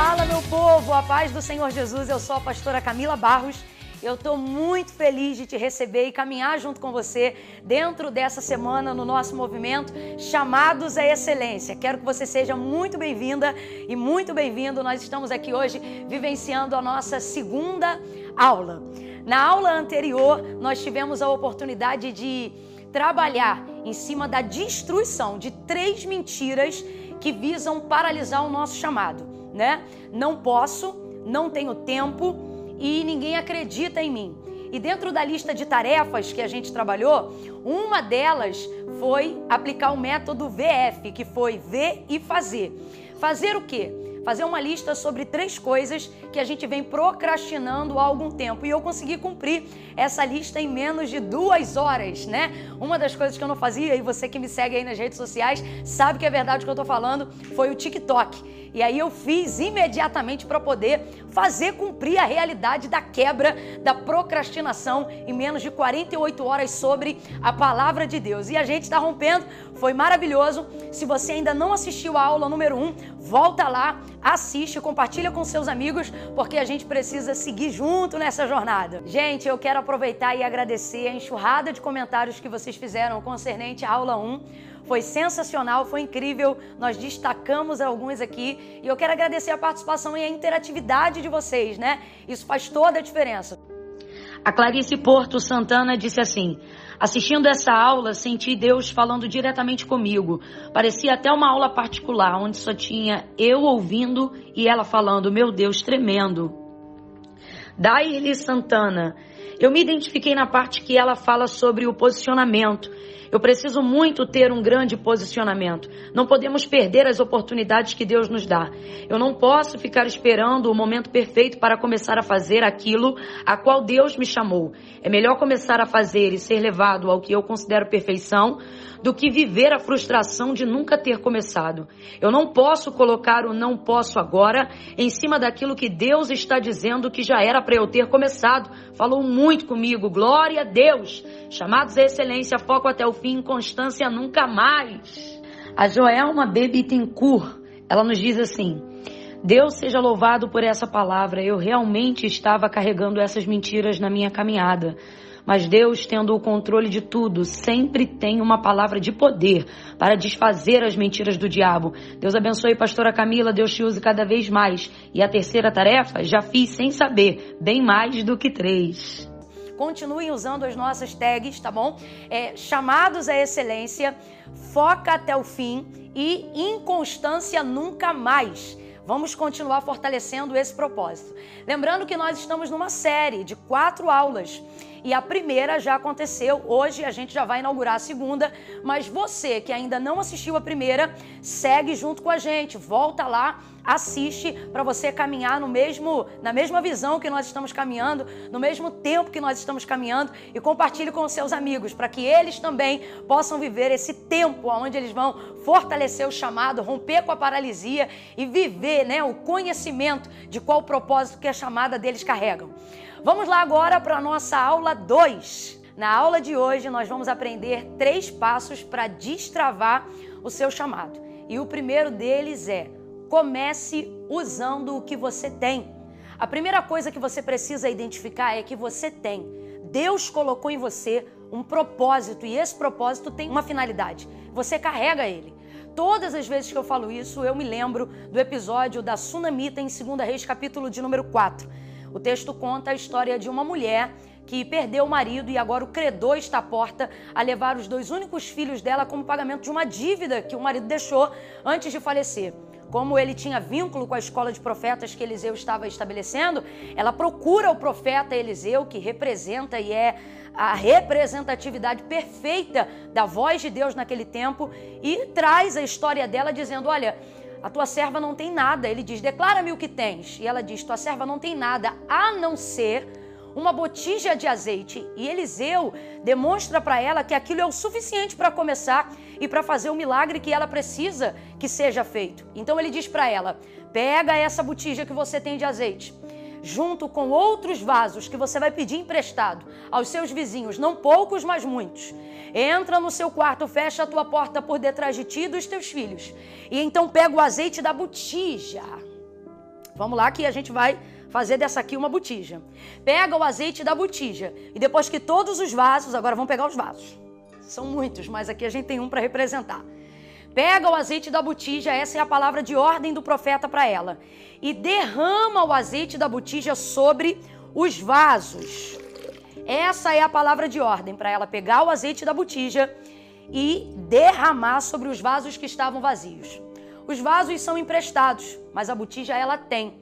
Fala, meu povo, a paz do Senhor Jesus. Eu sou a pastora Camila Barros. Eu estou muito feliz de te receber e caminhar junto com você dentro dessa semana no nosso movimento Chamados à Excelência. Quero que você seja muito bem-vinda e muito bem-vindo. Nós estamos aqui hoje vivenciando a nossa segunda aula. Na aula anterior, nós tivemos a oportunidade de trabalhar em cima da destruição de 3 mentiras que visam paralisar o nosso chamado, né? Não posso, não tenho tempo e ninguém acredita em mim. E dentro da lista de tarefas que a gente trabalhou, uma delas foi aplicar o método VF, que foi ver e fazer. Fazer o quê? Fazer uma lista sobre 3 coisas que a gente vem procrastinando há algum tempo. E eu consegui cumprir essa lista em menos de 2 horas, né? Uma das coisas que eu não fazia, e você que me segue aí nas redes sociais sabe que é verdade o que eu tô falando, foi o TikTok. E aí eu fiz imediatamente para poder fazer cumprir a realidade da quebra, da procrastinação em menos de 48 horas sobre a palavra de Deus. E a gente está rompendo, foi maravilhoso. Se você ainda não assistiu a aula número 1, volta lá, assiste, compartilha com seus amigos, porque a gente precisa seguir junto nessa jornada. Gente, eu quero aproveitar e agradecer a enxurrada de comentários que vocês fizeram concernente à aula 1. Foi sensacional, foi incrível, nós destacamos alguns aqui e eu quero agradecer a participação e a interatividade de vocês, né? Isso faz toda a diferença. A Clarice Porto Santana disse assim: assistindo essa aula, senti Deus falando diretamente comigo. Parecia até uma aula particular, onde só tinha eu ouvindo e ela falando. Meu Deus, tremendo. Daily Santana: eu me identifiquei na parte que ela fala sobre o posicionamento. Eu preciso muito ter um grande posicionamento. Não podemos perder as oportunidades que Deus nos dá. Eu não posso ficar esperando o momento perfeito para começar a fazer aquilo a qual Deus me chamou. É melhor começar a fazer e ser levado ao que eu considero perfeição do que viver a frustração de nunca ter começado. Eu não posso colocar o não posso agora em cima daquilo que Deus está dizendo que já era para eu ter começado. Falou muito comigo. Glória a Deus. Chamados à excelência, foco até o fim, constância nunca mais. A Joelma Bittencourt, ela nos diz assim: Deus seja louvado por essa palavra. Eu realmente estava carregando essas mentiras na minha caminhada. Mas Deus, tendo o controle de tudo, sempre tem uma palavra de poder para desfazer as mentiras do diabo. Deus abençoe, pastora Camila, Deus te use cada vez mais. E a terceira tarefa, já fiz sem saber, bem mais do que 3. Continuem usando as nossas tags, tá bom? Chamados à excelência, foca até o fim e inconstância nunca mais. Vamos continuar fortalecendo esse propósito. Lembrando que nós estamos numa série de 4 aulas. E a primeira já aconteceu, hoje a gente já vai inaugurar a segunda, mas você que ainda não assistiu a primeira, segue junto com a gente, volta lá, assiste para você caminhar na mesma visão que nós estamos caminhando, no mesmo tempo que nós estamos caminhando e compartilhe com os seus amigos para que eles também possam viver esse tempo onde eles vão fortalecer o chamado, romper com a paralisia e viver, né, o conhecimento de qual propósito que a chamada deles carregam. Vamos lá agora para a nossa aula 2. Na aula de hoje nós vamos aprender 3 passos para destravar o seu chamado. E o primeiro deles é: comece usando o que você tem. A primeira coisa que você precisa identificar é que você tem. Deus colocou em você um propósito e esse propósito tem uma finalidade. Você carrega ele. Todas as vezes que eu falo isso, eu me lembro do episódio da Sunamita em 2 Reis, capítulo de número 4. O texto conta a história de uma mulher que perdeu o marido e agora o credor está à porta a levar os 2 únicos filhos dela como pagamento de uma dívida que o marido deixou antes de falecer. Como ele tinha vínculo com a escola de profetas que Eliseu estava estabelecendo, ela procura o profeta Eliseu, que representa e é a representatividade perfeita da voz de Deus naquele tempo, e traz a história dela dizendo: olha, a tua serva não tem nada. Ele diz: declara-me o que tens. E ela diz: tua serva não tem nada a não ser uma botija de azeite. E Eliseu demonstra para ela que aquilo é o suficiente para começar e para fazer o milagre que ela precisa que seja feito. Então ele diz para ela: pega essa botija que você tem de azeite, junto com outros vasos que você vai pedir emprestado aos seus vizinhos, não poucos, mas muitos. Entra no seu quarto, fecha a tua porta por detrás de ti e dos teus filhos. E então pega o azeite da botija, Vamos lá que a gente vai fazer dessa aqui uma botija. Pega o azeite da botija e depois que todos os vasos, agora vamos pegar os vasos. São muitos, mas aqui a gente tem um para representar. Pega o azeite da botija, essa é a palavra de ordem do profeta para ela. E derrama o azeite da botija sobre os vasos. Essa é a palavra de ordem para ela pegar o azeite da botija e derramar sobre os vasos que estavam vazios. Os vasos são emprestados, mas a botija ela tem.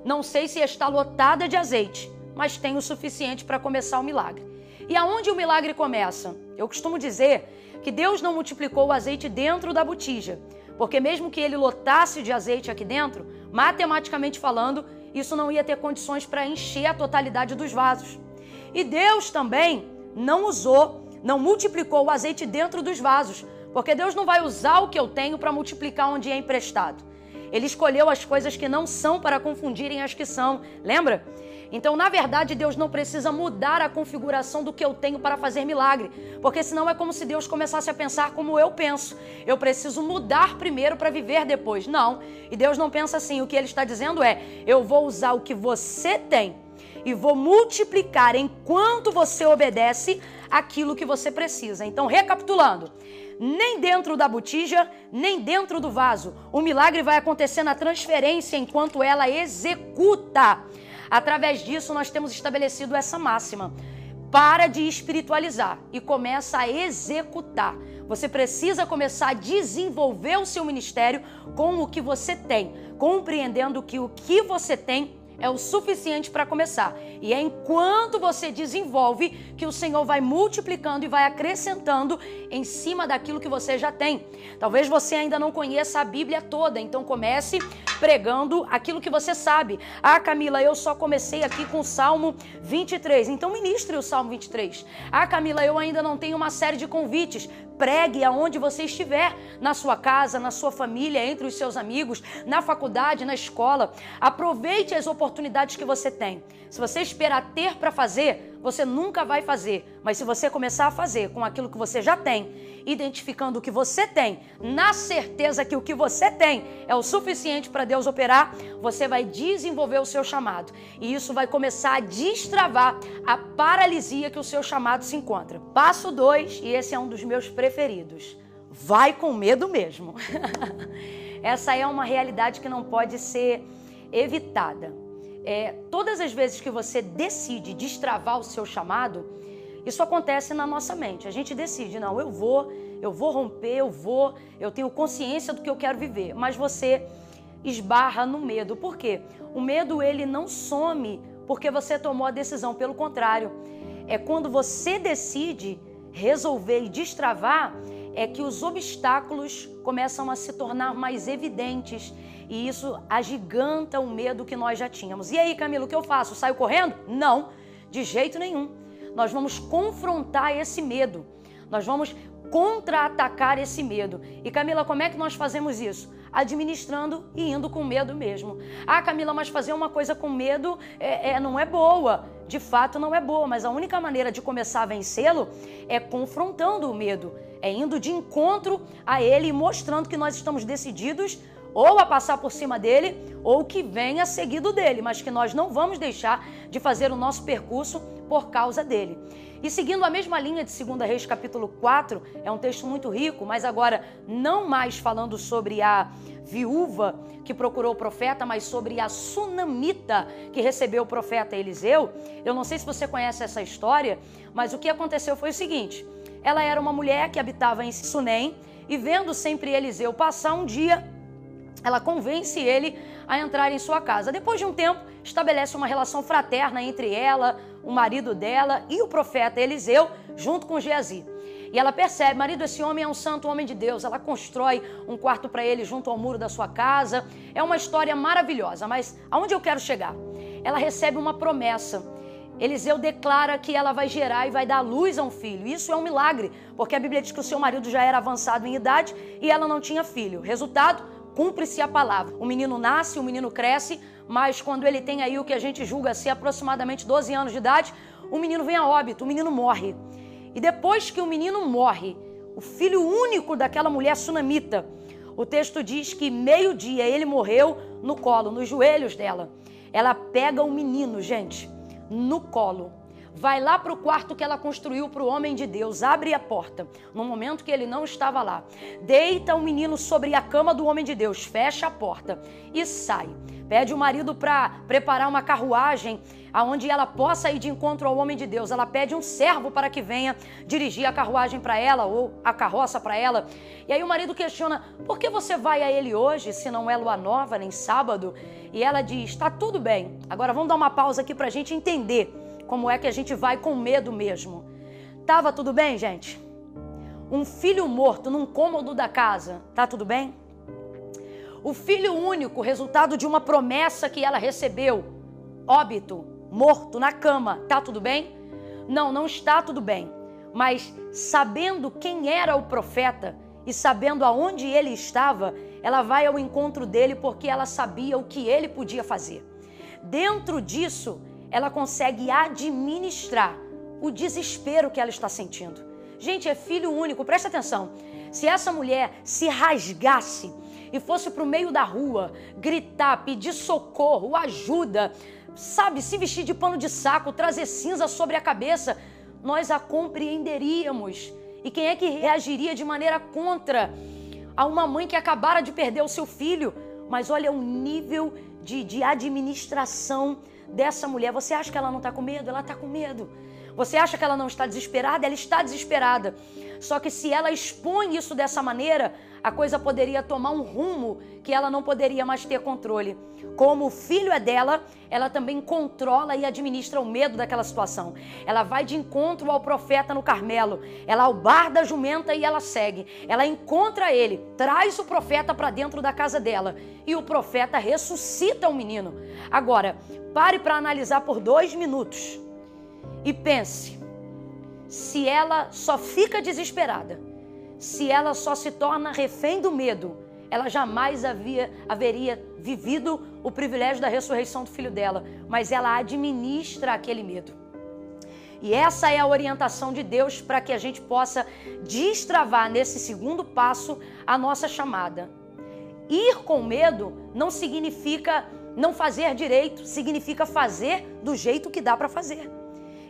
Não sei se está lotada de azeite, mas tem o suficiente para começar o milagre. E aonde o milagre começa? Eu costumo dizer que Deus não multiplicou o azeite dentro da botija, porque mesmo que ele lotasse de azeite aqui dentro, matematicamente falando, isso não ia ter condições para encher a totalidade dos vasos. E Deus também não multiplicou o azeite dentro dos vasos, porque Deus não vai usar o que eu tenho para multiplicar onde é emprestado. Ele escolheu as coisas que não são para confundirem as que são, lembra? Então, na verdade, Deus não precisa mudar a configuração do que eu tenho para fazer milagre, porque senão é como se Deus começasse a pensar como eu penso. Eu preciso mudar primeiro para viver depois. Não, e Deus não pensa assim. O que Ele está dizendo é, eu vou usar o que você tem e vou multiplicar enquanto você obedece aquilo que você precisa. Então, recapitulando, nem dentro da botija, nem dentro do vaso. O milagre vai acontecer na transferência enquanto ela executa. Através disso, nós temos estabelecido essa máxima. Para de espiritualizar e começa a executar. Você precisa começar a desenvolver o seu ministério com o que você tem, compreendendo que o que você tem é o suficiente para começar. E é enquanto você desenvolve que o Senhor vai multiplicando e vai acrescentando em cima daquilo que você já tem. Talvez você ainda não conheça a Bíblia toda, então comece pregando aquilo que você sabe. Ah, Camila, eu só comecei aqui com o Salmo 23, então ministre o Salmo 23. Ah, Camila, eu ainda não tenho uma série de convites. Pregue aonde você estiver, na sua casa, na sua família, entre os seus amigos, na faculdade, na escola. Aproveite as oportunidades que você tem. Se você esperar ter para fazer, você nunca vai fazer. Mas se você começar a fazer com aquilo que você já tem, identificando o que você tem, na certeza que o que você tem é o suficiente para Deus operar, você vai desenvolver o seu chamado. E isso vai começar a destravar a paralisia que o seu chamado se encontra. Passo 2, e esse é um dos meus preferidos. Vai com medo mesmo. Essa é uma realidade que não pode ser evitada. Todas as vezes que você decide destravar o seu chamado, isso acontece na nossa mente. A gente decide, não, eu vou romper, eu tenho consciência do que eu quero viver. Mas você esbarra no medo. Por quê? O medo, ele não some porque você tomou a decisão. Pelo contrário, é quando você decide resolver e destravar, é que os obstáculos começam a se tornar mais evidentes. E isso agiganta o medo que nós já tínhamos. E aí, Camila, o que eu faço? Saio correndo? Não, de jeito nenhum. Nós vamos confrontar esse medo. Nós vamos contra-atacar esse medo. E, Camila, como é que nós fazemos isso? Administrando e indo com medo mesmo. Ah, Camila, mas fazer uma coisa com medo não é boa. De fato, não é boa. Mas a única maneira de começar a vencê-lo é confrontando o medo. É indo de encontro a ele e mostrando que nós estamos decididos ou a passar por cima dele, ou que venha seguido dele, mas que nós não vamos deixar de fazer o nosso percurso por causa dele. E seguindo a mesma linha de 2 Reis capítulo 4, é um texto muito rico, mas agora não mais falando sobre a viúva que procurou o profeta, mas sobre a sunamita que recebeu o profeta Eliseu. Eu não sei se você conhece essa história, mas o que aconteceu foi o seguinte: ela era uma mulher que habitava em Sunem e vendo sempre Eliseu passar, um dia ela convence ele a entrar em sua casa. Depois de um tempo, estabelece uma relação fraterna entre ela, o marido dela e o profeta Eliseu, junto com Geazi. E ela percebe, marido, esse homem é um santo homem de Deus. Ela constrói um quarto para ele junto ao muro da sua casa. É uma história maravilhosa, mas aonde eu quero chegar? Ela recebe uma promessa. Eliseu declara que ela vai gerar e vai dar luz a um filho. Isso é um milagre, porque a Bíblia diz que o seu marido já era avançado em idade e ela não tinha filho. Resultado, cumpre-se a palavra. O menino nasce, o menino cresce, mas quando ele tem aí o que a gente julga ser aproximadamente 12 anos de idade, o menino vem a óbito, o menino morre. E depois que o menino morre, o filho único daquela mulher sunamita, O texto diz que meio-dia ele morreu no colo, nos joelhos dela. Ela pega o menino, gente, no colo. Vai lá para o quarto que ela construiu para o homem de Deus, abre a porta, no momento que ele não estava lá. Deita o menino sobre a cama do homem de Deus, fecha a porta e sai. Pede o marido para preparar uma carruagem aonde ela possa ir de encontro ao homem de Deus. Ela pede um servo para que venha dirigir a carruagem para ela ou a carroça para ela. E aí o marido questiona, por que você vai a ele hoje, se não é lua nova, nem sábado? E ela diz, tá tudo bem. Agora vamos dar uma pausa aqui para a gente entender como é que a gente vai com medo mesmo. Tava tudo bem, gente? Um filho morto num cômodo da casa, tá tudo bem? O filho único, resultado de uma promessa que ela recebeu, óbito, morto na cama, tá tudo bem? Não, não está tudo bem. Mas sabendo quem era o profeta e sabendo aonde ele estava, ela vai ao encontro dele porque ela sabia o que ele podia fazer. Dentro disso, ela consegue administrar o desespero que ela está sentindo. Gente, é filho único, presta atenção. Se essa mulher se rasgasse e fosse para o meio da rua, gritar, pedir socorro, ajuda, sabe, se vestir de pano de saco, trazer cinza sobre a cabeça, nós a compreenderíamos. E quem é que reagiria de maneira contra a uma mãe que acabara de perder o seu filho? Mas olha o nível de administração dessa mulher. Você acha que ela não está com medo? Ela está com medo. Você acha que ela não está desesperada? Ela está desesperada. Só que se ela expõe isso dessa maneira, a coisa poderia tomar um rumo que ela não poderia mais ter controle. Como o filho é dela, ela também controla e administra o medo daquela situação. Ela vai de encontro ao profeta no Carmelo. Ela albarda a jumenta e ela segue. Ela encontra ele, traz o profeta para dentro da casa dela. E o profeta ressuscita o menino. Agora, pare para analisar por 2 minutos. E pense, se ela só fica desesperada, se ela só se torna refém do medo, ela jamais haveria vivido o privilégio da ressurreição do filho dela, mas ela administra aquele medo. E essa é a orientação de Deus para que a gente possa destravar nesse segundo passo a nossa chamada. Ir com medo não significa não fazer direito, significa fazer do jeito que dá para fazer.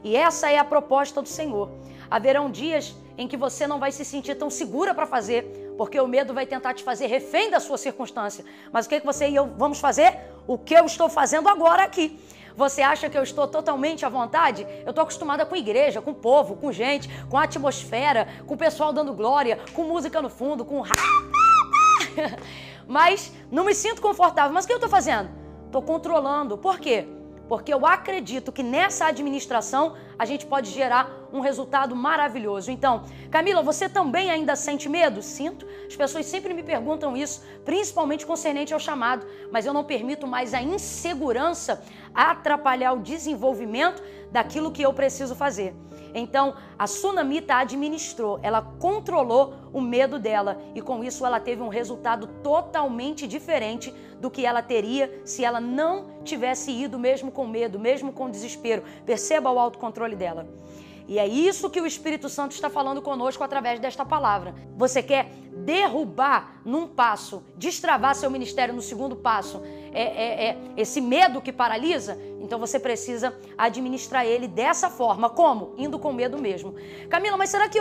E essa é a proposta do Senhor. Haverão dias em que você não vai se sentir tão segura para fazer, porque o medo vai tentar te fazer refém da sua circunstância. Mas o que você e eu vamos fazer? O que eu estou fazendo agora aqui. Você acha que eu estou totalmente à vontade? Eu estou acostumada com igreja, com povo, com gente, com atmosfera, com o pessoal dando glória, com música no fundo, com... Mas não me sinto confortável. Mas o que eu estou fazendo? Estou controlando. Por quê? Porque eu acredito que nessa administração a gente pode gerar um resultado maravilhoso. Então, Camila, você também ainda sente medo? Sinto. As pessoas sempre me perguntam isso, principalmente concernente ao chamado. Mas eu não permito mais a insegurança atrapalhar o desenvolvimento daquilo que eu preciso fazer. Então, a Sunamita administrou, ela controlou o medo dela e com isso ela teve um resultado totalmente diferente do que ela teria se ela não tivesse ido mesmo com medo, mesmo com desespero. Perceba o autocontrole dela. E é isso que o Espírito Santo está falando conosco através desta palavra. Você quer derrubar num passo, destravar seu ministério no segundo passo, esse medo que paralisa? Então você precisa administrar ele dessa forma. Como? Indo com medo mesmo. Camila, mas será que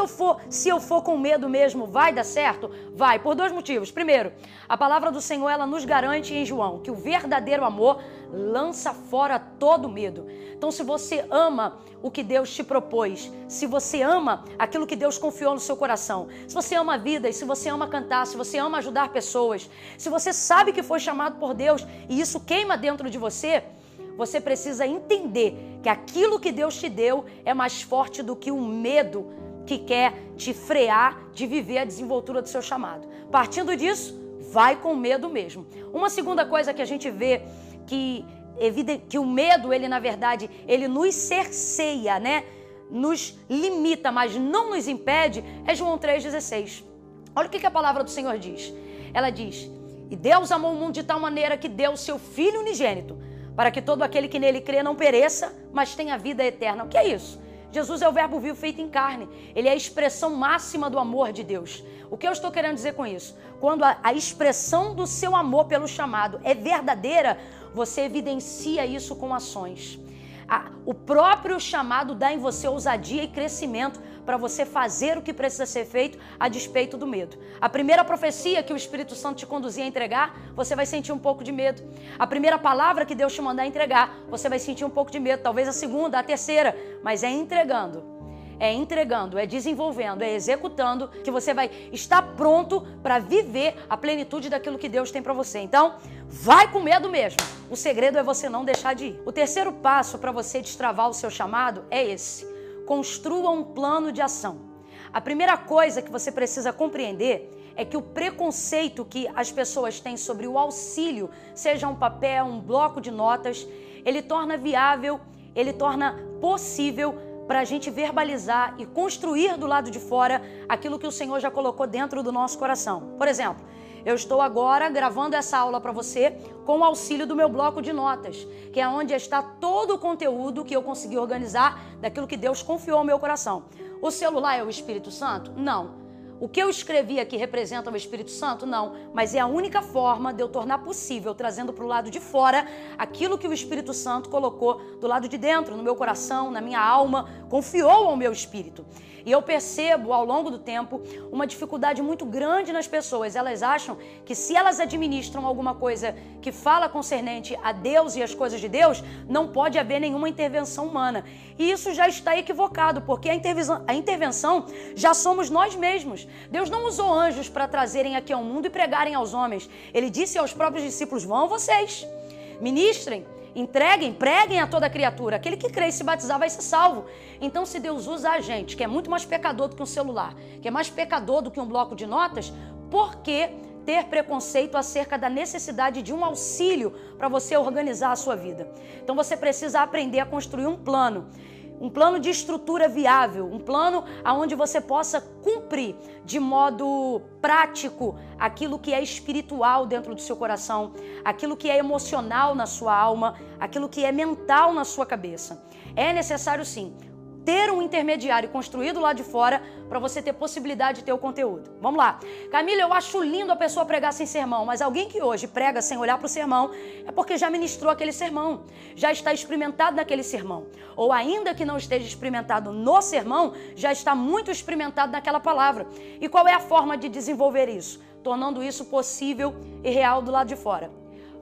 se eu for com medo mesmo, vai dar certo? Vai, por 2 motivos. Primeiro, a palavra do Senhor, ela nos garante em João que o verdadeiro amor lança fora todo medo. Então, se você ama o que Deus te propôs, se você ama aquilo que Deus confiou no seu coração, se você ama a vida e se você ama cantar, se você ama ajudar pessoas, se você sabe que foi chamado por Deus e isso queima dentro de você, você precisa entender que aquilo que Deus te deu é mais forte do que o medo que quer te frear de viver a desenvoltura do seu chamado. Partindo disso, vai com medo mesmo. Uma segunda coisa que a gente vê que o medo, ele na verdade, ele nos cerceia, né? Nos limita, mas não nos impede, é João 3,16. Olha o que a palavra do Senhor diz. Ela diz, e Deus amou o mundo de tal maneira que deu o seu Filho unigênito, para que todo aquele que nele crê não pereça, mas tenha vida eterna. O que é isso? Jesus é o verbo vivo feito em carne. Ele é a expressão máxima do amor de Deus. O que eu estou querendo dizer com isso? Quando a expressão do seu amor pelo chamado é verdadeira, você evidencia isso com ações. O próprio chamado dá em você ousadia e crescimento para você fazer o que precisa ser feito a despeito do medo. A primeira profecia que o Espírito Santo te conduzir a entregar, você vai sentir um pouco de medo. A primeira palavra que Deus te mandar entregar, você vai sentir um pouco de medo. Talvez a segunda, a terceira, mas é entregando, é desenvolvendo, é executando que você vai estar pronto para viver a plenitude daquilo que Deus tem para você. Então, vai com medo mesmo. O segredo é você não deixar de ir. O terceiro passo para você destravar o seu chamado é esse. Construa um plano de ação. A primeira coisa que você precisa compreender é que o preconceito que as pessoas têm sobre o auxílio, seja um papel, um bloco de notas, ele torna viável, ele torna possível para a gente verbalizar e construir do lado de fora aquilo que o Senhor já colocou dentro do nosso coração. Por exemplo, eu estou agora gravando essa aula para você com o auxílio do meu bloco de notas, que é onde está todo o conteúdo que eu consegui organizar daquilo que Deus confiou ao meu coração. O celular é o Espírito Santo? Não. O que eu escrevi aqui representa o Espírito Santo? Não, mas é a única forma de eu tornar possível, trazendo para o lado de fora, aquilo que o Espírito Santo colocou do lado de dentro, no meu coração, na minha alma, confiou ao meu espírito. E eu percebo, ao longo do tempo, uma dificuldade muito grande nas pessoas. Elas acham que se elas administram alguma coisa que fala concernente a Deus e as coisas de Deus, não pode haver nenhuma intervenção humana. E isso já está equivocado, porque a intervenção já somos nós mesmos. Deus não usou anjos para trazerem aqui ao mundo e pregarem aos homens. Ele disse aos próprios discípulos, vão vocês, ministrem, entreguem, preguem a toda criatura. Aquele que crê e se batizar vai ser salvo. Então, se Deus usa a gente, que é muito mais pecador do que um celular, que é mais pecador do que um bloco de notas, por que ter preconceito acerca da necessidade de um auxílio para você organizar a sua vida? Então, você precisa aprender a construir um plano de estrutura viável, um plano onde você possa cumprir de modo prático aquilo que é espiritual dentro do seu coração, aquilo que é emocional na sua alma, aquilo que é mental na sua cabeça. É necessário, sim, ter um intermediário construído lá de fora para você ter possibilidade de ter o conteúdo. Vamos lá. Camila, eu acho lindo a pessoa pregar sem sermão, mas alguém que hoje prega sem olhar para o sermão é porque já ministrou aquele sermão, já está experimentado naquele sermão. Ou ainda que não esteja experimentado no sermão, já está muito experimentado naquela palavra. E qual é a forma de desenvolver isso? Tornando isso possível e real do lado de fora.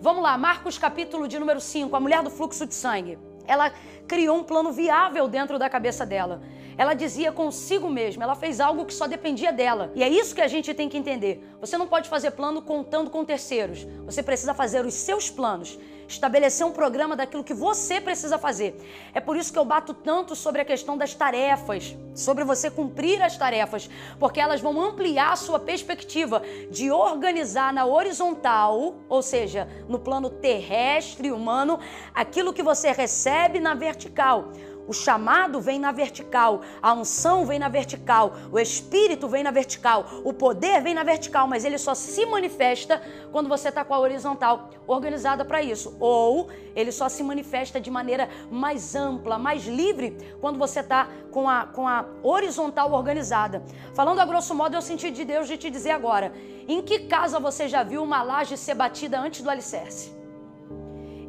Vamos lá, Marcos capítulo de número 5, a mulher do fluxo de sangue. Ela criou um plano viável dentro da cabeça dela. Ela dizia consigo mesma, ela fez algo que só dependia dela. E é isso que a gente tem que entender. Você não pode fazer plano contando com terceiros. Você precisa fazer os seus planos. Estabelecer um programa daquilo que você precisa fazer. É por isso que eu bato tanto sobre a questão das tarefas, sobre você cumprir as tarefas, porque elas vão ampliar a sua perspectiva de organizar na horizontal, ou seja, no plano terrestre humano, aquilo que você recebe na vertical. O chamado vem na vertical, a unção vem na vertical, o espírito vem na vertical, o poder vem na vertical, mas ele só se manifesta quando você está com a horizontal organizada para isso. Ou ele só se manifesta de maneira mais ampla, mais livre, quando você está com a horizontal organizada. Falando a grosso modo, eu senti de Deus de te dizer agora, em que casa você já viu uma laje ser batida antes do alicerce?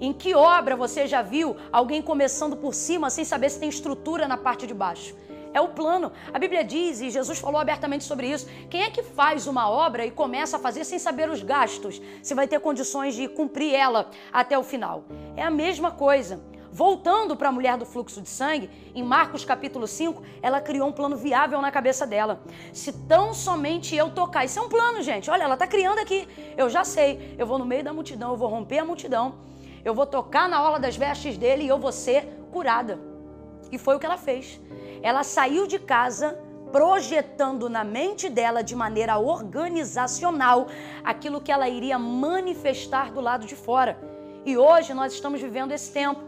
Em que obra você já viu alguém começando por cima sem saber se tem estrutura na parte de baixo? É o plano. A Bíblia diz, e Jesus falou abertamente sobre isso, quem é que faz uma obra e começa a fazer sem saber os gastos, se vai ter condições de cumprir ela até o final? É a mesma coisa. Voltando para a mulher do fluxo de sangue, em Marcos capítulo 5, ela criou um plano viável na cabeça dela. Se tão somente eu tocar, isso é um plano, gente, olha, ela está criando aqui, eu já sei, eu vou no meio da multidão, eu vou romper a multidão, eu vou tocar na orla das vestes dele e eu vou ser curada. E foi o que ela fez. Ela saiu de casa projetando na mente dela de maneira organizacional aquilo que ela iria manifestar do lado de fora. E hoje nós estamos vivendo esse tempo,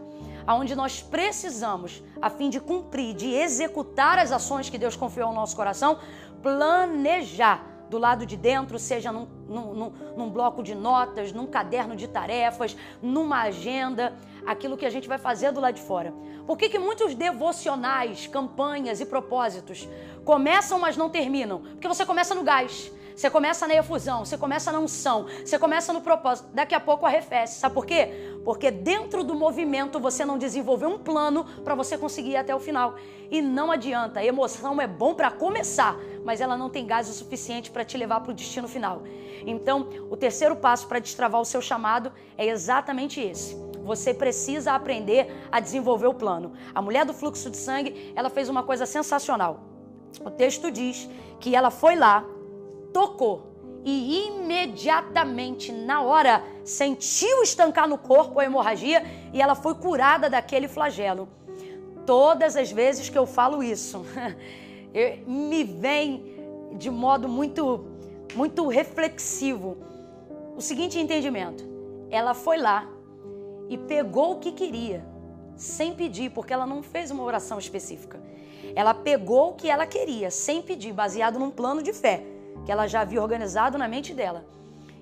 onde nós precisamos, a fim de cumprir, de executar as ações que Deus confiou ao nosso coração, planejar do lado de dentro, seja num bloco de notas, num caderno de tarefas, numa agenda, aquilo que a gente vai fazer do lado de fora. Por que muitos devocionais, campanhas e propósitos começam, mas não terminam? Porque você começa no gás, você começa na efusão, você começa na unção, você começa no propósito. Daqui a pouco arrefece. Sabe por quê? Porque dentro do movimento você não desenvolveu um plano para você conseguir ir até o final. E não adianta, a emoção é bom para começar, mas ela não tem gás o suficiente para te levar para o destino final. Então, o terceiro passo para destravar o seu chamado é exatamente esse. Você precisa aprender a desenvolver o plano. A mulher do fluxo de sangue, ela fez uma coisa sensacional. O texto diz que ela foi lá, tocou e imediatamente, na hora, sentiu estancar no corpo a hemorragia e ela foi curada daquele flagelo. Todas as vezes que eu falo isso, me vem de modo muito reflexivo o seguinte entendimento. Ela foi lá e pegou o que queria, sem pedir, porque ela não fez uma oração específica. Ela pegou o que ela queria, sem pedir, baseado num plano de fé, que ela já havia organizado na mente dela,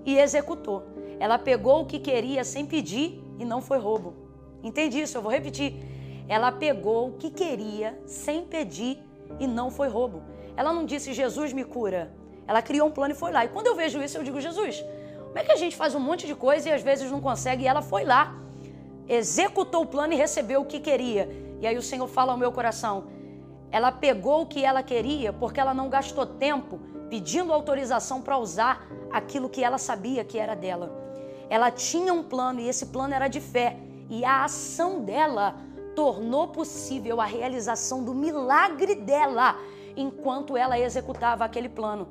e executou. Ela pegou o que queria sem pedir e não foi roubo. Entende isso? Eu vou repetir. Ela pegou o que queria sem pedir e não foi roubo. Ela não disse, Jesus me cura. Ela criou um plano e foi lá. E quando eu vejo isso, eu digo, Jesus, como é que a gente faz um monte de coisa e às vezes não consegue? E ela foi lá, executou o plano e recebeu o que queria. E aí o Senhor fala ao meu coração, ela pegou o que ela queria porque ela não gastou tempo pedindo autorização para usar aquilo que ela sabia que era dela. Ela tinha um plano e esse plano era de fé. E a ação dela tornou possível a realização do milagre dela enquanto ela executava aquele plano.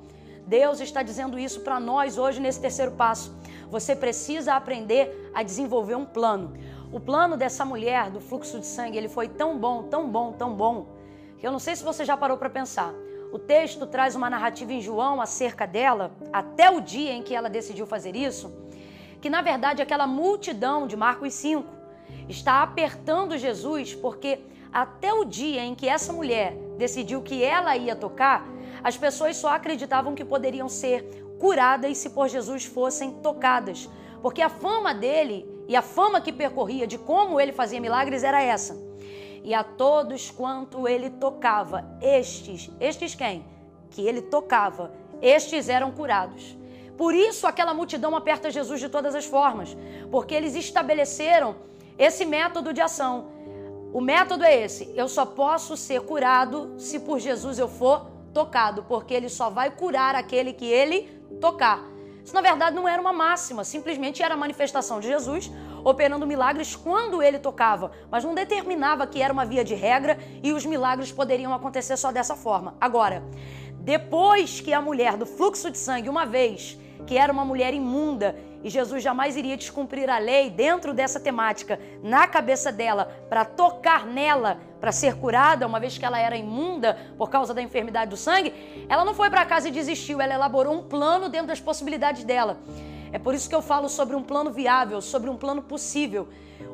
Deus está dizendo isso para nós hoje nesse terceiro passo. Você precisa aprender a desenvolver um plano. O plano dessa mulher do fluxo de sangue, ele foi tão bom, tão bom, tão bom, que eu não sei se você já parou para pensar. O texto traz uma narrativa em João acerca dela, até o dia em que ela decidiu fazer isso, que na verdade aquela multidão de Marcos 5 está apertando Jesus, porque até o dia em que essa mulher decidiu que ela ia tocar, as pessoas só acreditavam que poderiam ser curadas se por Jesus fossem tocadas, porque a fama dele e a fama que percorria de como ele fazia milagres era essa. E a todos quanto ele tocava, estes quem? Que ele tocava, estes eram curados. Por isso aquela multidão aperta Jesus de todas as formas, porque eles estabeleceram esse método de ação. O método é esse, eu só posso ser curado se por Jesus eu for tocado, porque ele só vai curar aquele que ele tocar. Isso na verdade não era uma máxima, simplesmente era a manifestação de Jesus operando milagres quando ele tocava, mas não determinava que era uma via de regra e os milagres poderiam acontecer só dessa forma. Agora, depois que a mulher do fluxo de sangue, uma vez que era uma mulher imunda, e Jesus jamais iria descumprir a lei dentro dessa temática, na cabeça dela, para tocar nela, para ser curada, uma vez que ela era imunda por causa da enfermidade do sangue, ela não foi para casa e desistiu, ela elaborou um plano dentro das possibilidades dela. É por isso que eu falo sobre um plano viável, sobre um plano possível.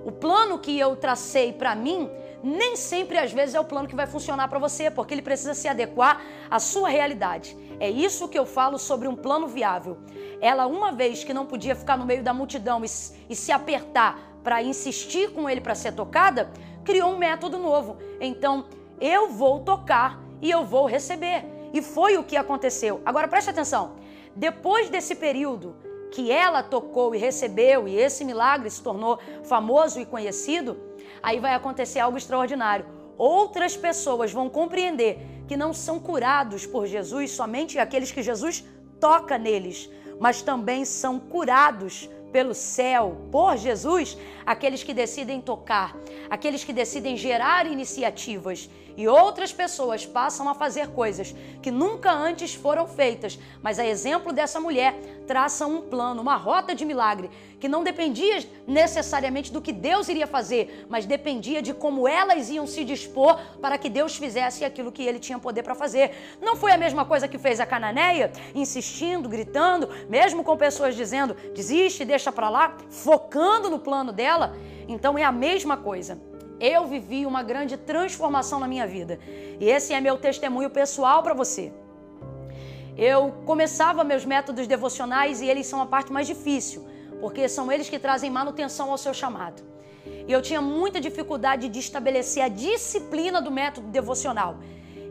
O plano que eu tracei para mim, nem sempre às vezes é o plano que vai funcionar para você, porque ele precisa se adequar à sua realidade. É isso que eu falo sobre um plano viável. Ela, uma vez que não podia ficar no meio da multidão e se apertar para insistir com ele para ser tocada, criou um método novo. Então, eu vou tocar e eu vou receber. E foi o que aconteceu. Agora, preste atenção. Depois desse período que ela tocou e recebeu, e esse milagre se tornou famoso e conhecido, aí vai acontecer algo extraordinário. Outras pessoas vão compreender que não são curados por Jesus somente aqueles que Jesus toca neles, mas também são curados pelo céu, por Jesus, aqueles que decidem tocar, aqueles que decidem gerar iniciativas. E outras pessoas passam a fazer coisas que nunca antes foram feitas, mas a exemplo dessa mulher, traçam um plano, uma rota de milagre, que não dependia necessariamente do que Deus iria fazer, mas dependia de como elas iam se dispor para que Deus fizesse aquilo que ele tinha poder para fazer. Não foi a mesma coisa que fez a cananeia, insistindo, gritando, mesmo com pessoas dizendo, desiste, deixa para lá, focando no plano dela. Então é a mesma coisa. Eu vivi uma grande transformação na minha vida. E esse é meu testemunho pessoal para você. Eu começava meus métodos devocionais e eles são a parte mais difícil, porque são eles que trazem manutenção ao seu chamado. e eu tinha muita dificuldade de estabelecer a disciplina do método devocional.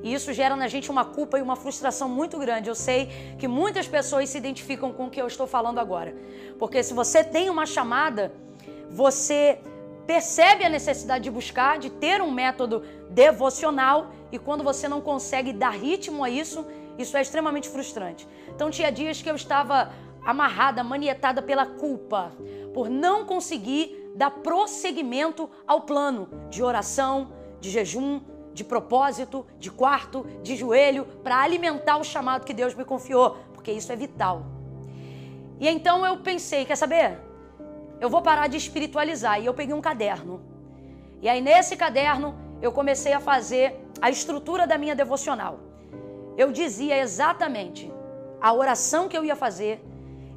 E isso gera na gente uma culpa e uma frustração muito grande. Eu sei que muitas pessoas se identificam com o que eu estou falando agora. Porque se você tem uma chamada, você percebe a necessidade de buscar, de ter um método devocional, e quando você não consegue dar ritmo a isso, isso é extremamente frustrante. Então tinha dias que eu estava amarrada, manietada pela culpa, por não conseguir dar prosseguimento ao plano de oração, de jejum, de propósito, de quarto, de joelho, para alimentar o chamado que Deus me confiou, porque isso é vital. E então eu pensei, quer saber? Eu vou parar de espiritualizar. E eu peguei um caderno. E aí nesse caderno eu comecei a fazer a estrutura da minha devocional. Eu dizia exatamente a oração que eu ia fazer.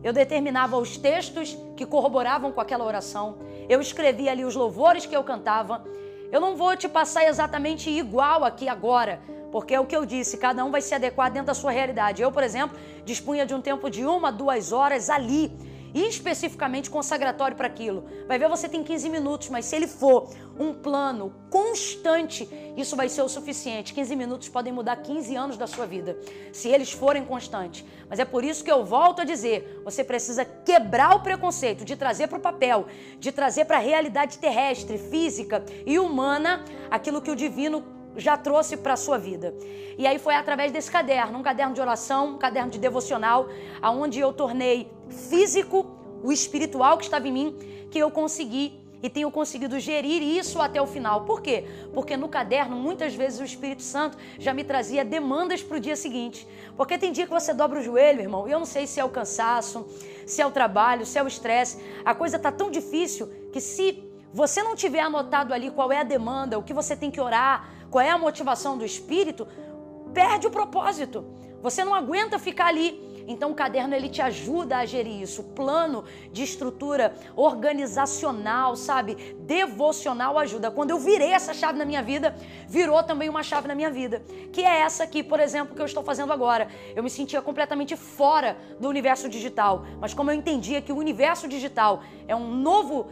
Eu determinava os textos que corroboravam com aquela oração. Eu escrevia ali os louvores que eu cantava. Eu não vou te passar exatamente igual aqui agora, porque é o que eu disse, cada um vai se adequar dentro da sua realidade. Eu, por exemplo, dispunha de um tempo de 1 a 2 horas ali, e especificamente consagratório para aquilo. Vai ver, você tem 15 minutos, mas se ele for um plano constante, isso vai ser o suficiente. 15 minutos podem mudar 15 anos da sua vida, se eles forem constantes. Mas é por isso que eu volto a dizer, você precisa quebrar o preconceito de trazer para o papel, de trazer para a realidade terrestre, física e humana, aquilo que o divino já trouxe para a sua vida. E aí foi através desse caderno, um caderno de oração, um caderno de devocional, aonde eu tornei físico o espiritual que estava em mim, que eu consegui e tenho conseguido gerir isso até o final. Por quê? Porque no caderno, muitas vezes o Espírito Santo já me trazia demandas para o dia seguinte. Porque tem dia que você dobra o joelho, irmão, e eu não sei se é o cansaço, se é o trabalho, se é o estresse. A coisa está tão difícil que se você não tiver anotado ali qual é a demanda, o que você tem que orar, qual é a motivação do Espírito, perde o propósito. Você não aguenta ficar ali. Então o caderno ele te ajuda a gerir isso. O plano de estrutura organizacional, sabe? Devocional ajuda. Quando eu virei essa chave na minha vida, virou também uma chave na minha vida. Que é essa aqui, por exemplo, que eu estou fazendo agora. Eu me sentia completamente fora do universo digital. Mas como eu entendia que o universo digital é um novo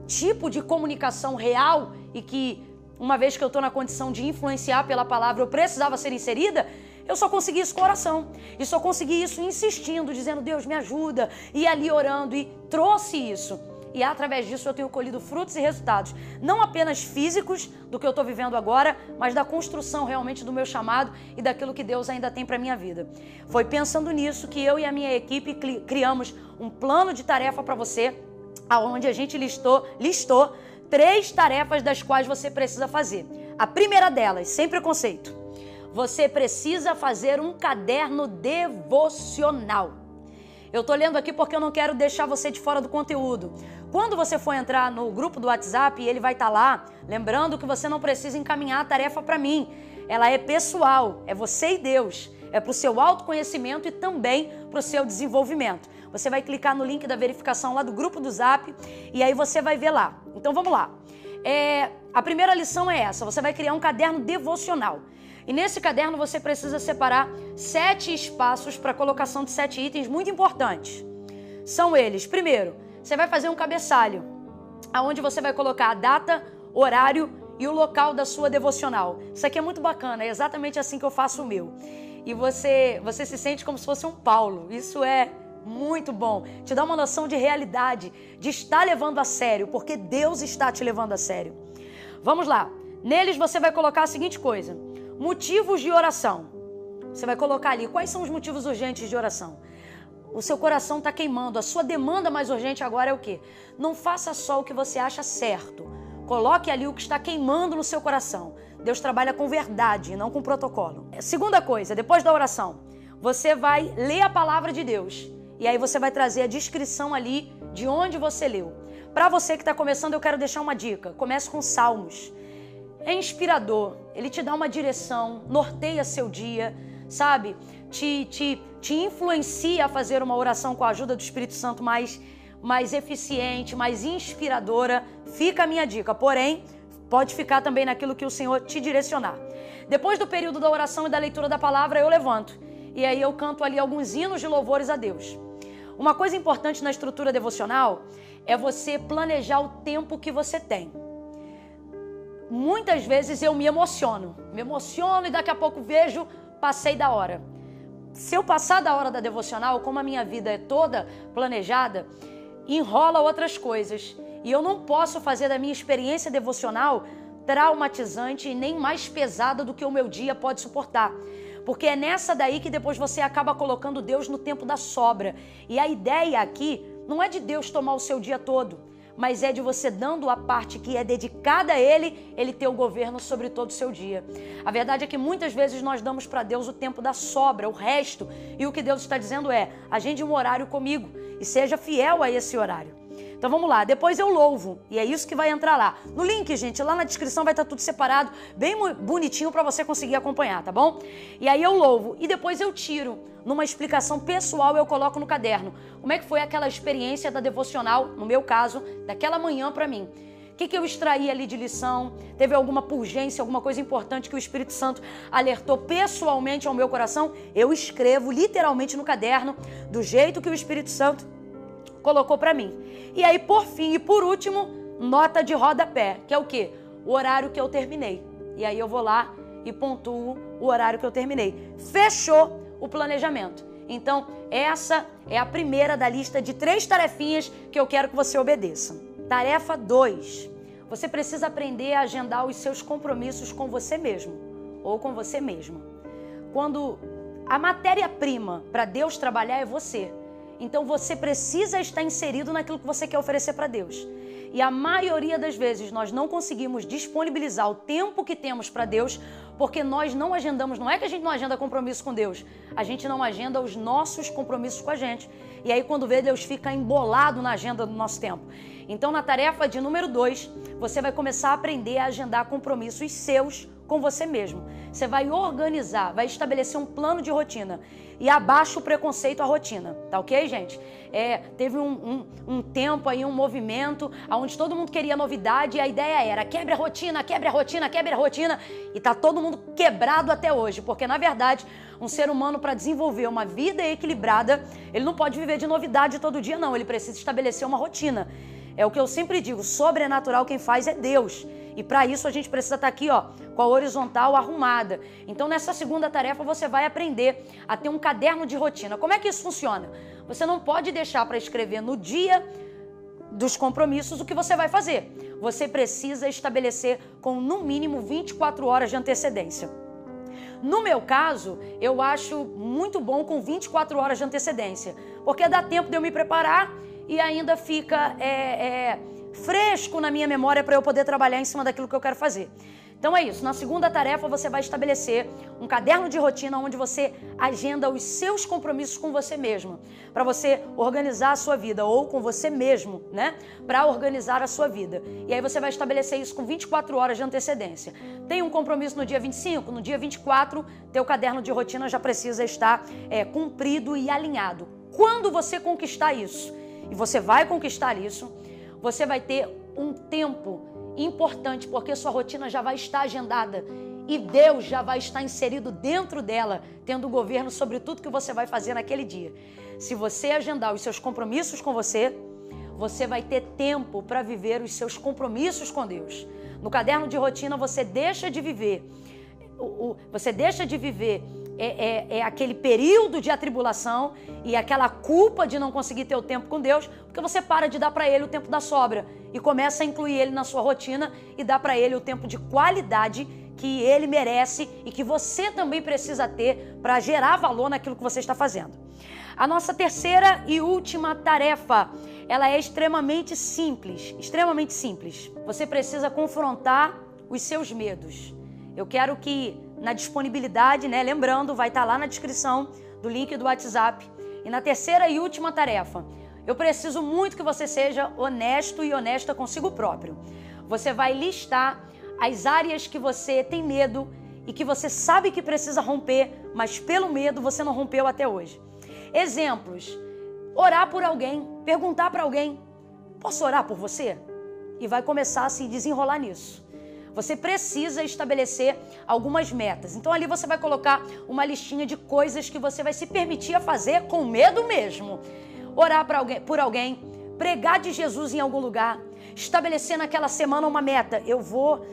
tipo de comunicação real e que uma vez que eu estou na condição de influenciar pela palavra, eu precisava ser inserida, eu só consegui isso com oração. E só consegui isso insistindo, dizendo, Deus, me ajuda. E ali orando, e trouxe isso. E através disso eu tenho colhido frutos e resultados. Não apenas físicos do que eu estou vivendo agora, mas da construção realmente do meu chamado e daquilo que Deus ainda tem para a minha vida. Foi pensando nisso que eu e a minha equipe criamos um plano de tarefa para você, onde a gente listou 3 tarefas das quais você precisa fazer. A primeira delas, sem preconceito, você precisa fazer um caderno devocional. Eu tô lendo aqui porque eu não quero deixar você de fora do conteúdo. Quando você for entrar no grupo do WhatsApp, ele vai estar lá, lembrando que você não precisa encaminhar a tarefa para mim. Ela é pessoal, é você e Deus. É para o seu autoconhecimento e também para o seu desenvolvimento. Você vai clicar no link da verificação lá do grupo do Zap e aí você vai ver lá. Então vamos lá. A primeira lição é essa, você vai criar um caderno devocional. E nesse caderno você precisa separar 7 espaços para colocação de 7 itens muito importantes. São eles, primeiro, você vai fazer um cabeçalho, onde você vai colocar a data, horário e o local da sua devocional. Isso aqui é muito bacana, é exatamente assim que eu faço o meu. E você se sente como se fosse um Paulo. Isso é muito bom. Te dá uma noção de realidade, de estar levando a sério, porque Deus está te levando a sério. Vamos lá. Neles você vai colocar a seguinte coisa. Motivos de oração. Você vai colocar ali quais são os motivos urgentes de oração. O seu coração está queimando. A sua demanda mais urgente agora é o quê? Não faça só o que você acha certo. Coloque ali o que está queimando no seu coração. Deus trabalha com verdade, não com protocolo. Segunda coisa, depois da oração, você vai ler a palavra de Deus. E aí você vai trazer a descrição ali de onde você leu. Para você que está começando, eu quero deixar uma dica. Comece com Salmos. É inspirador. Ele te dá uma direção, norteia seu dia, sabe? Te influencia a fazer uma oração com a ajuda do Espírito Santo mais eficiente, mais inspiradora. Fica a minha dica. Porém, pode ficar também naquilo que o Senhor te direcionar. Depois do período da oração e da leitura da palavra, eu levanto. E aí eu canto ali alguns hinos de louvores a Deus. Uma coisa importante na estrutura devocional é você planejar o tempo que você tem. muitas vezes eu me emociono e daqui a pouco vejo, passei da hora. Se eu passar da hora da devocional, como a minha vida é toda planejada, enrola outras coisas. E eu não posso fazer da minha experiência devocional traumatizante e nem mais pesada do que o meu dia pode suportar. Porque é nessa daí que depois você acaba colocando Deus no tempo da sobra. E a ideia aqui não é de Deus tomar o seu dia todo, mas é de você, dando a parte que é dedicada a Ele ter o governo sobre todo o seu dia. A verdade é que muitas vezes nós damos para Deus o tempo da sobra, o resto, e o que Deus está dizendo é: agende um horário comigo e seja fiel a esse horário. Então vamos lá, depois eu louvo, e é isso que vai entrar lá. No link, gente, lá na descrição vai estar tudo separado, bem bonitinho para você conseguir acompanhar, tá bom? E aí eu louvo, e depois eu tiro, numa explicação pessoal eu coloco no caderno. Como é que foi aquela experiência da devocional, no meu caso, daquela manhã para mim? O que eu extraí ali de lição? Teve alguma purgência, alguma coisa importante que o Espírito Santo alertou pessoalmente ao meu coração? Eu escrevo literalmente no caderno, do jeito que o Espírito Santo colocou para mim. E aí, por fim e por último, nota de rodapé, que é o quê? O horário que eu terminei. E aí eu vou lá e pontuo o horário que eu terminei. Fechou o planejamento. Então, essa é a primeira da lista de 3 tarefinhas que eu quero que você obedeça. Tarefa 2. Você precisa aprender a agendar os seus compromissos com você mesmo ou com você mesma. Quando a matéria-prima para Deus trabalhar é você, então você precisa estar inserido naquilo que você quer oferecer para Deus. E a maioria das vezes nós não conseguimos disponibilizar o tempo que temos para Deus porque nós não agendamos. Não é que a gente não agenda compromisso com Deus, a gente não agenda os nossos compromissos com a gente. E aí quando vê, Deus fica embolado na agenda do nosso tempo. Então na tarefa de número 2, você vai começar a aprender a agendar compromissos seus com você mesmo. Você vai organizar, vai estabelecer um plano de rotina e abaixa o preconceito à rotina, tá ok, gente? Teve um tempo aí, um movimento onde todo mundo queria novidade e a ideia era quebre a rotina, quebre a rotina, quebre a rotina, e tá todo mundo quebrado até hoje, porque na verdade um ser humano, para desenvolver uma vida equilibrada, ele não pode viver de novidade todo dia não, ele precisa estabelecer uma rotina. É o que eu sempre digo, sobrenatural quem faz é Deus. E para isso a gente precisa estar aqui, ó, com a horizontal arrumada. Então nessa segunda tarefa você vai aprender a ter um caderno de rotina. Como é que isso funciona? Você não pode deixar para escrever no dia dos compromissos o que você vai fazer. Você precisa estabelecer com no mínimo 24 horas de antecedência. No meu caso, eu acho muito bom com 24 horas de antecedência, porque dá tempo de eu me preparar e ainda fica fresco na minha memória para eu poder trabalhar em cima daquilo que eu quero fazer. Então é isso, na segunda tarefa você vai estabelecer um caderno de rotina onde você agenda os seus compromissos com você mesmo, para você organizar a sua vida, ou com você mesmo, né? Para organizar a sua vida. E aí você vai estabelecer isso com 24 horas de antecedência. Tem um compromisso no dia 25, no dia 24, teu caderno de rotina já precisa estar cumprido e alinhado. Quando você conquistar isso, e você vai conquistar isso, você vai ter um tempo importante, porque sua rotina já vai estar agendada e Deus já vai estar inserido dentro dela, tendo o governo sobre tudo que você vai fazer naquele dia. Se você agendar os seus compromissos com você, você vai ter tempo para viver os seus compromissos com Deus. No caderno de rotina você deixa de viver, aquele período de atribulação e aquela culpa de não conseguir ter o tempo com Deus, porque você para de dar para Ele o tempo da sobra e começa a incluir Ele na sua rotina e dá para Ele o tempo de qualidade que Ele merece e que você também precisa ter para gerar valor naquilo que você está fazendo. A nossa terceira e última tarefa, ela é extremamente simples, extremamente simples. Você precisa confrontar os seus medos. Eu quero que na disponibilidade, né, lembrando, vai estar lá na descrição do link do WhatsApp. E na terceira e última tarefa, eu preciso muito que você seja honesto e honesta consigo próprio. Você vai listar as áreas que você tem medo e que você sabe que precisa romper, mas pelo medo você não rompeu até hoje. Exemplos: orar por alguém, perguntar para alguém, posso orar por você? E vai começar a se desenrolar nisso. Você precisa estabelecer algumas metas. Então ali você vai colocar uma listinha de coisas que você vai se permitir a fazer com medo mesmo. Orar por alguém, pregar de Jesus em algum lugar, estabelecer naquela semana uma meta. Eu vou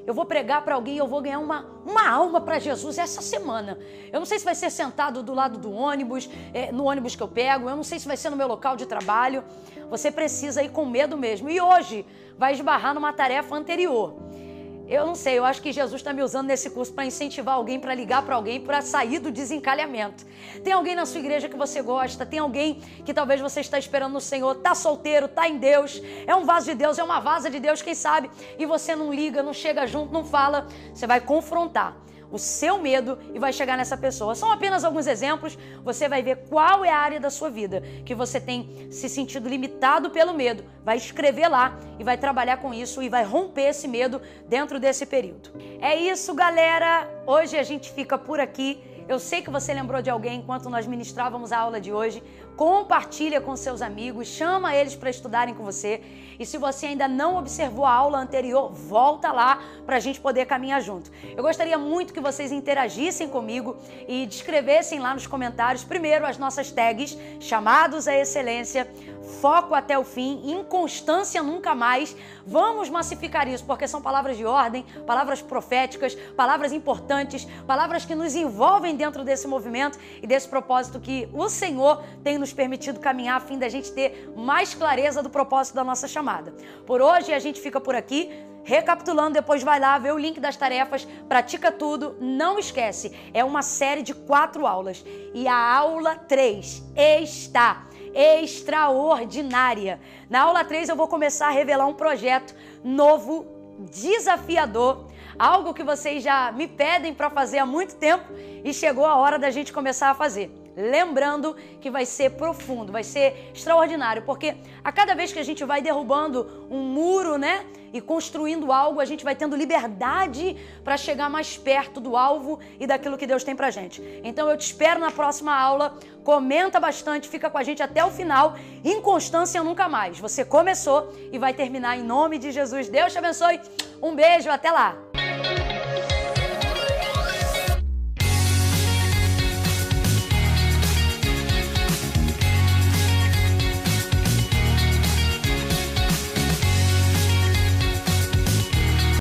eu vou pregar para alguém, eu vou ganhar uma alma para Jesus essa semana. Eu não sei se vai ser sentado do lado do ônibus, no ônibus que eu pego, eu não sei se vai ser no meu local de trabalho. Você precisa ir com medo mesmo. E hoje vai esbarrar numa tarefa anterior. Eu não sei, eu acho que Jesus está me usando nesse curso para incentivar alguém, para ligar para alguém, para sair do desencalhamento. Tem alguém na sua igreja que você gosta, tem alguém que talvez você está esperando no Senhor, está solteiro, está em Deus, é um vaso de Deus, é uma vasa de Deus, quem sabe, e você não liga, não chega junto, não fala, você vai confrontar o seu medo e vai chegar nessa pessoa. São apenas alguns exemplos, você vai ver qual é a área da sua vida que você tem se sentido limitado pelo medo. Vai escrever lá e vai trabalhar com isso e vai romper esse medo dentro desse período. É isso, galera. Hoje a gente fica por aqui. Eu sei que você lembrou de alguém enquanto nós ministrávamos a aula de hoje. Compartilha com seus amigos, chama eles para estudarem com você. E se você ainda não observou a aula anterior, volta lá para a gente poder caminhar junto. Eu gostaria muito que vocês interagissem comigo e descrevessem lá nos comentários, primeiro, as nossas tags, chamados à excelência, foco até o fim, inconstância nunca mais. Vamos massificar isso, porque são palavras de ordem, palavras proféticas, palavras importantes, palavras que nos envolvem dentro desse movimento e desse propósito que o Senhor tem nos permitido caminhar a fim da gente ter mais clareza do propósito da nossa chamada. Por hoje a gente fica por aqui. Recapitulando, depois vai lá, vê o link das tarefas, pratica tudo, não esquece, é uma série de 4 aulas e a aula 3 está extraordinária. Na aula 3 eu vou começar a revelar um projeto novo, desafiador, algo que vocês já me pedem para fazer há muito tempo e chegou a hora da gente começar a fazer. Lembrando que vai ser profundo, vai ser extraordinário, porque a cada vez que a gente vai derrubando um muro, né, e construindo algo, a gente vai tendo liberdade para chegar mais perto do alvo e daquilo que Deus tem pra gente. Então eu te espero na próxima aula, comenta bastante, fica com a gente até o final, inconstância nunca mais. Você começou e vai terminar em nome de Jesus. Deus te abençoe, um beijo, até lá!